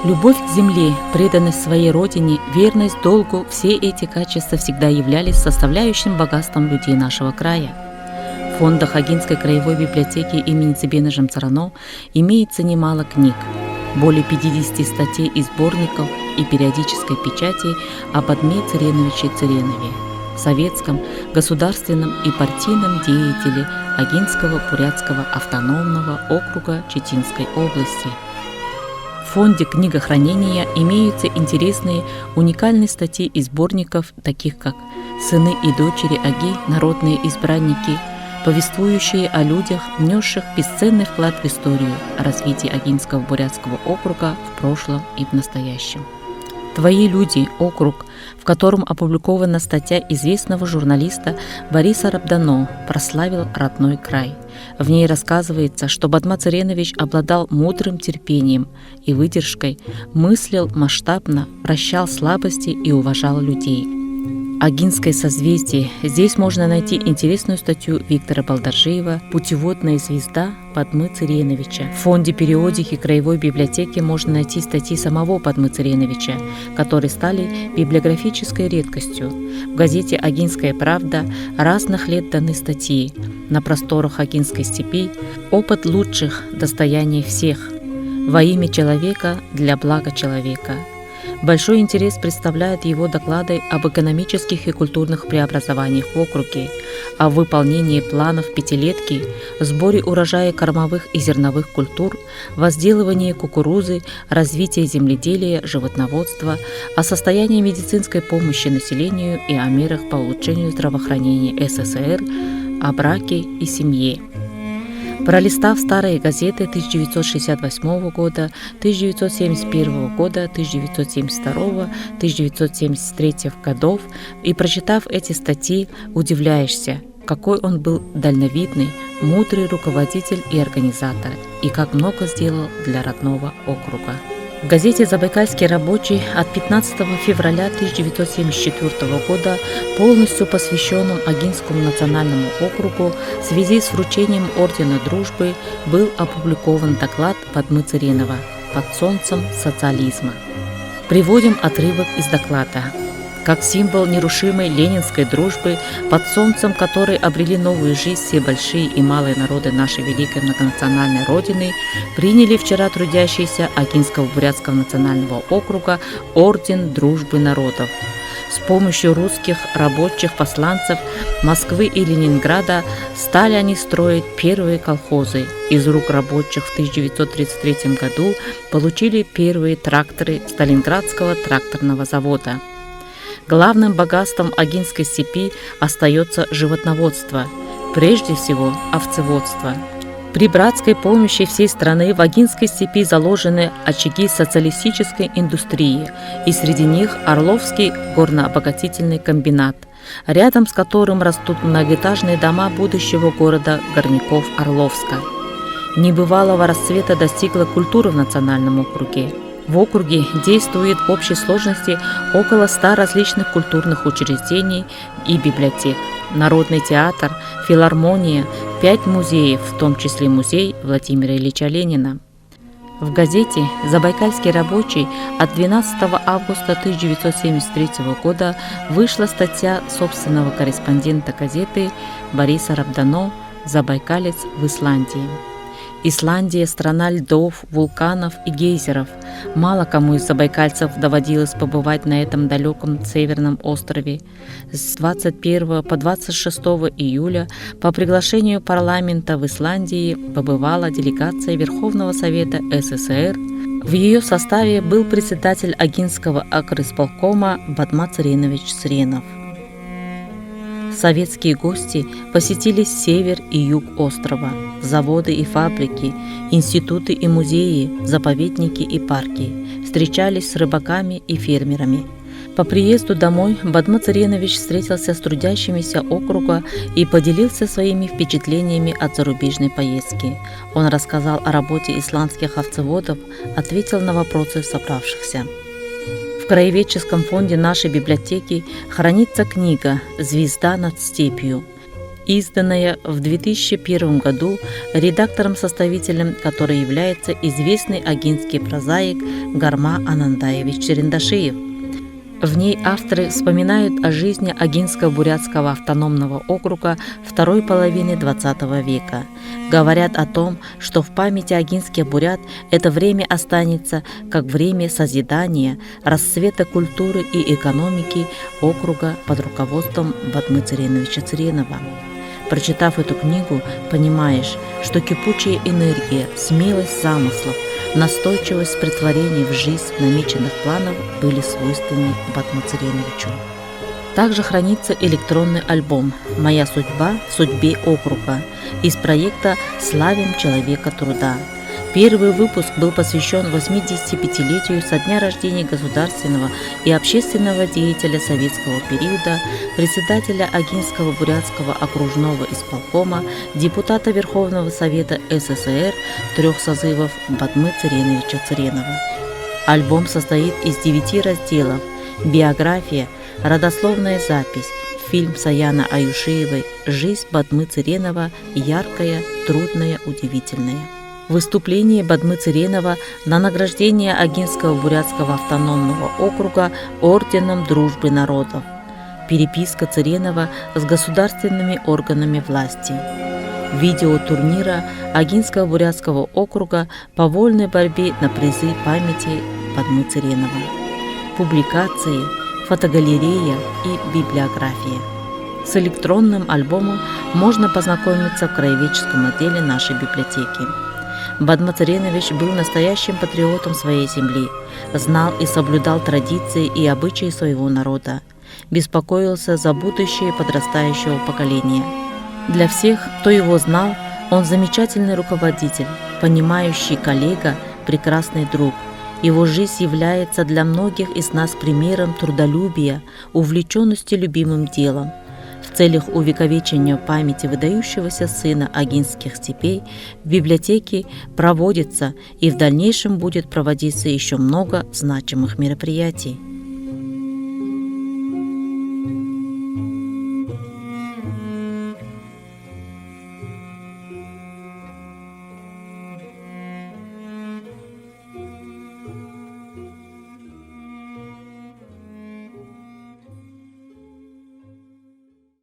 Любовь к земле, преданность своей родине, верность долгу – все эти качества всегда являлись составляющим богатством людей нашего края. В фондах Огинской краевой библиотеки имени Цибена Жамцарано имеется немало книг, более 50 статей и сборников и периодической печати об Адме Цыреновиче Цыренове, советском, государственном и партийном деятеле Огинского Бурятского автономного округа Читинской области. В фонде книгохранения имеются интересные, уникальные статьи и сборников, таких как «Сыны и дочери Оги. Народные избранники», повествующие о людях, внесших бесценный вклад в историю, о развитии Огинского Бурятского округа в прошлом и в настоящем. «Твои люди. Округ», в котором опубликована статья известного журналиста Бориса Рабдано, прославил родной край. В ней рассказывается, что Бадма Цыренович обладал мудрым терпением и выдержкой, мыслил масштабно, прощал слабости и уважал людей. Огинское созвездие. Здесь можно найти интересную статью Виктора Балдаржиева «Путеводная звезда Бадмы Цыреновича». В фонде периодики краевой библиотеки можно найти статьи самого Бадмы Цыреновича, которые стали библиографической редкостью. В газете «Огинская правда» разных лет даны статьи «На просторах Огинской степи», «Опыт лучших, достояние всех», «Во имя человека, для блага человека». Большой интерес представляют его доклады об экономических и культурных преобразованиях в округе, о выполнении планов пятилетки, сборе урожая кормовых и зерновых культур, возделывании кукурузы, развитии земледелия, животноводства, о состоянии медицинской помощи населению и о мерах по улучшению здравоохранения СССР, о браке и семье. Пролистав старые газеты 1968 года, 1971 года, 1972, 1973 годов и прочитав эти статьи, удивляешься, какой он был дальновидный, мудрый руководитель и организатор, и как много сделал для родного округа. В газете «Забайкальский рабочий» от 15 февраля 1974 года, полностью посвященном Огинскому национальному округу, в связи с вручением Ордена Дружбы был опубликован доклад Бадмы Цыренова «Под солнцем социализма». Приводим отрывок из доклада. Как символ нерушимой ленинской дружбы, под солнцем которой обрели новую жизнь все большие и малые народы нашей великой многонациональной Родины, приняли вчера трудящиеся Огинского Бурятского национального округа Орден Дружбы народов. С помощью русских рабочих посланцев Москвы и Ленинграда стали они строить первые колхозы. Из рук рабочих в 1933 году получили первые тракторы Сталинградского тракторного завода. Главным богатством Огинской степи остается животноводство, прежде всего овцеводство. При братской помощи всей страны в Огинской степи заложены очаги социалистической индустрии, и среди них Орловский горнообогатительный комбинат, рядом с которым растут многоэтажные дома будущего города Горняков-Орловска. Небывалого расцвета достигла культура в национальном округе. В округе действует в общей сложности около 100 различных культурных учреждений и библиотек, народный театр, филармония, 5 музеев, в том числе музей Владимира Ильича Ленина. В газете «Забайкальский рабочий» от 12 августа 1973 года вышла статья собственного корреспондента газеты Бориса Рабдано «Забайкалец в Исландии». Исландия – страна льдов, вулканов и гейзеров. Мало кому из забайкальцев доводилось побывать на этом далеком северном острове. С 21 по 26 июля по приглашению парламента в Исландии побывала делегация Верховного Совета СССР. В ее составе был председатель Огинского акрисполкома Бадма Цыренович Цыренов. Советские гости посетили север и юг острова, заводы и фабрики, институты и музеи, заповедники и парки, встречались с рыбаками и фермерами. По приезду домой Бадма Цыренович встретился с трудящимися округа и поделился своими впечатлениями от зарубежной поездки. Он рассказал о работе исландских овцеводов, ответил на вопросы собравшихся. В краеведческом фонде нашей библиотеки хранится книга «Звезда над степью». изданная в 2001 году редактором-составителем, который является известный агинский прозаик Гарма Анандаевич Черендашиев. В ней авторы вспоминают о жизни Агинско-Бурятского автономного округа второй половины XX века. Говорят о том, что в памяти агинских бурят это время останется как время созидания, расцвета культуры и экономики округа под руководством Батмы Цыреновича Цыренова. Прочитав эту книгу, понимаешь, что кипучая энергия, смелость замыслов, настойчивость претворения в жизнь намеченных планов были свойственны Батму Цыреновичу. Также хранится электронный альбом «Моя судьба в судьбе округа» из проекта «Славим человека труда». Первый выпуск был посвящен 85-летию со дня рождения государственного и общественного деятеля советского периода, председателя Агинского бурятского окружного исполкома, депутата Верховного Совета СССР 3 созывов Батмы Цыреновича Цыренова. Альбом состоит из 9 разделов: биография, родословная запись, фильм Саяна Аюшиевой «Жизнь Батмы Цыренова. Яркая, трудная, удивительная». Выступление Батмы Цыренова на награждение Агинского бурятского автономного округа орденом Дружбы народов. Переписка Цыренова с государственными органами власти. Видео турнира Агинского бурятского округа по вольной борьбе на призы памяти Батмы Цыренова. Публикации, фотогалерея и библиография. С электронным альбомом можно познакомиться в краеведческом отделе нашей библиотеки. Батма Цыренович был настоящим патриотом своей земли, знал и соблюдал традиции и обычаи своего народа, беспокоился за будущее подрастающего поколения. Для всех, кто его знал, он замечательный руководитель, понимающий коллега, прекрасный друг. Его жизнь является для многих из нас примером трудолюбия, увлеченности любимым делом. В целях увековечения памяти выдающегося сына Агинских степей в библиотеке проводится и в дальнейшем будет проводиться еще много значимых мероприятий.